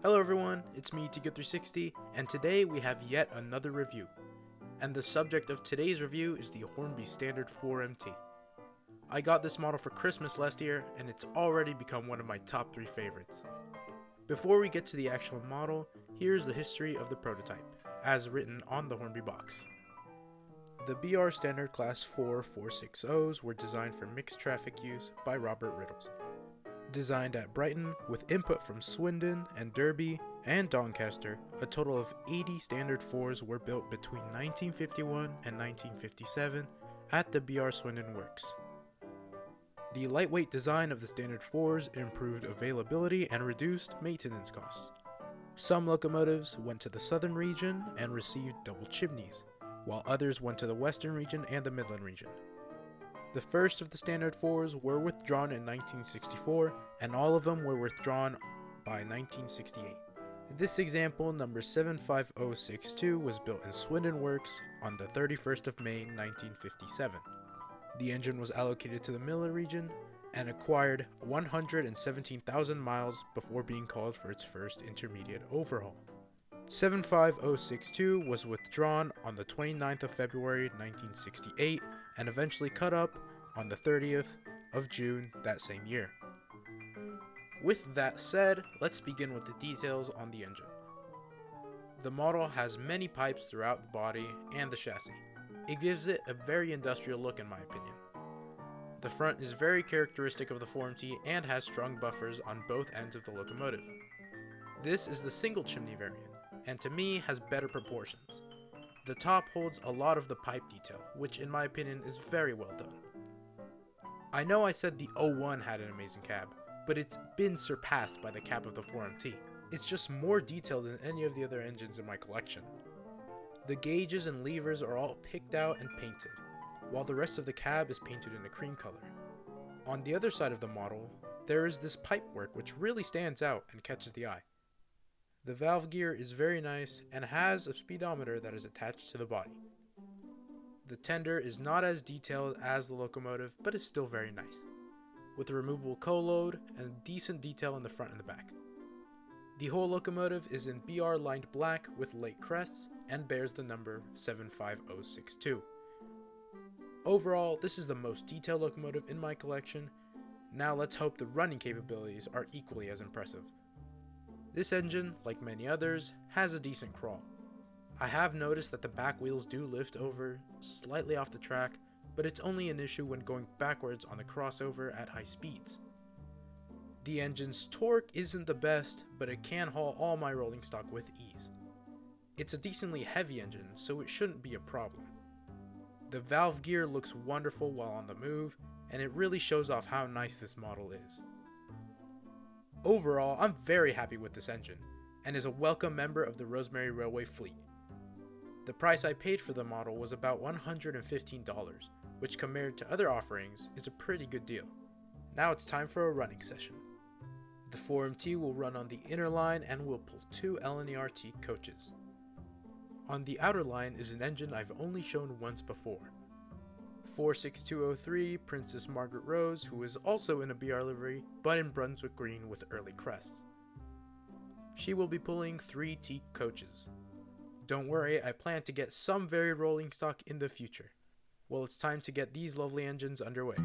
Hello everyone, it's me Tika360, and today we have yet another review. And the subject of today's review is the Hornby Standard 4MT. I got this model for Christmas last year, and it's already become one of my top 3 favorites. Before we get to the actual model, here's the history of the prototype, as written on the Hornby box. The BR Standard Class 4 460s were designed for mixed traffic use by Robert Riddles. Designed at Brighton with input from Swindon and Derby and Doncaster, a total of 80 Standard 4s were built between 1951 and 1957 at the BR Swindon Works. The lightweight design of the Standard 4s improved availability and reduced maintenance costs. Some locomotives went to the southern region and received double chimneys, while others went to the western region and the Midland region. The first of the Standard 4s were withdrawn in 1964, and all of them were withdrawn by 1968. This example, number 75062, was built in Swindon Works on the 31st of May 1957. The engine was allocated to the Miller region and acquired 117,000 miles before being called for its first intermediate overhaul. 75062 was withdrawn on the 29th of February 1968 and eventually cut up on the 30th of June that same year. With that said, let's begin with the details on the engine. The model has many pipes throughout the body and the chassis. It gives it a very industrial look in my opinion. The front is very characteristic of the 4MT and has strong buffers on both ends of the locomotive. This is the single chimney variant, and to me has better proportions. The top holds a lot of the pipe detail, which in my opinion is very well done. I know I said the 01 had an amazing cab, but it's been surpassed by the cab of the 4MT. It's just more detailed than any of the other engines in my collection. The gauges and levers are all picked out and painted, while the rest of the cab is painted in a cream color. On the other side of the model, there is this pipework which really stands out and catches the eye. The valve gear is very nice and has a speedometer that is attached to the body. The tender is not as detailed as the locomotive, but is still very nice, with a removable coal load and decent detail in the front and the back. The whole locomotive is in BR lined black with lake crests and bears the number 75062. Overall, this is the most detailed locomotive in my collection. Now let's hope the running capabilities are equally as impressive. This engine, like many others, has a decent crawl. I have noticed that the back wheels do lift over slightly off the track, but it's only an issue when going backwards on the crossover at high speeds. The engine's torque isn't the best, but it can haul all my rolling stock with ease. It's a decently heavy engine, so it shouldn't be a problem. The valve gear looks wonderful while on the move, and it really shows off how nice this model is. Overall, I'm very happy with this engine, and is a welcome member of the Rosemary Railway fleet. The price I paid for the model was about $115, which compared to other offerings is a pretty good deal. Now it's time for a running session. The 4MT will run on the inner line and will pull 2 LNERT coaches. On the outer line is an engine I've only shown once before. 46203 Princess Margaret Rose, who is also in a BR livery, but in Brunswick green with early crests. She will be pulling 3 teak coaches. Don't worry, I plan to get some very rolling stock in the future. Well, it's time to get these lovely engines underway.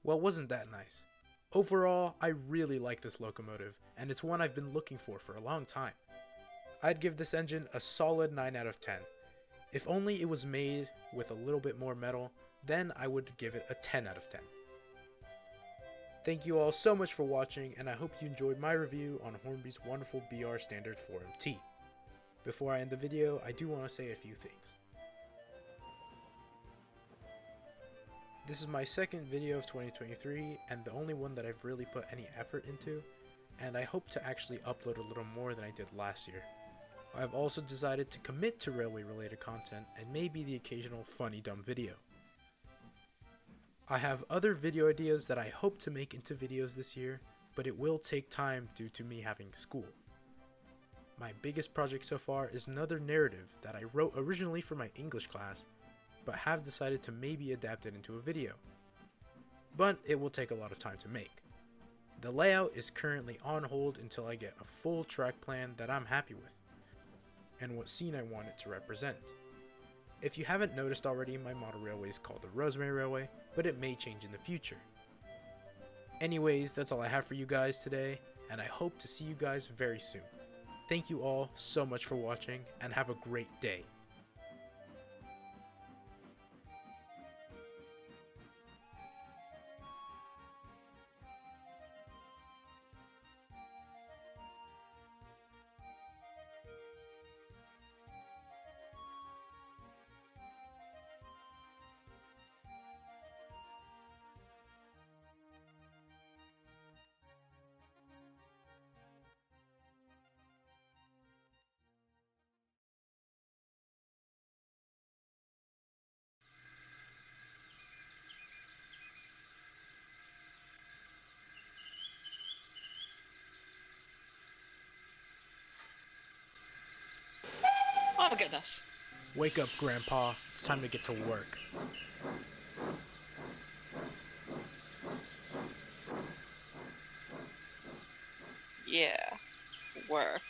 Well, wasn't that nice? Overall, I really like this locomotive, and it's one I've been looking for a long time. I'd give this engine a solid 9 out of 10. If only it was made with a little bit more metal, then I would give it a 10 out of 10. Thank you all so much for watching, and I hope you enjoyed my review on Hornby's wonderful BR Standard 4MT. Before I end the video, I do want to say a few things. This is my second video of 2023, and the only one that I've really put any effort into, and I hope to actually upload a little more than I did last year. I have also decided to commit to railway related content and maybe the occasional funny dumb video. I have other video ideas that I hope to make into videos this year, but it will take time due to me having school. My biggest project so far is another narrative that I wrote originally for my English class, but have decided to maybe adapt it into a video. But it will take a lot of time to make. The layout is currently on hold until I get a full track plan that I'm happy with, and what scene I want it to represent. If you haven't noticed already, my model railway is called the Rosemary Railway, but it may change in the future. Anyways, that's all I have for you guys today, and I hope to see you guys very soon. Thank you all so much for watching, and have a great day. Oh goodness. Wake up, Grandpa. It's time to get to work. Yeah. Work.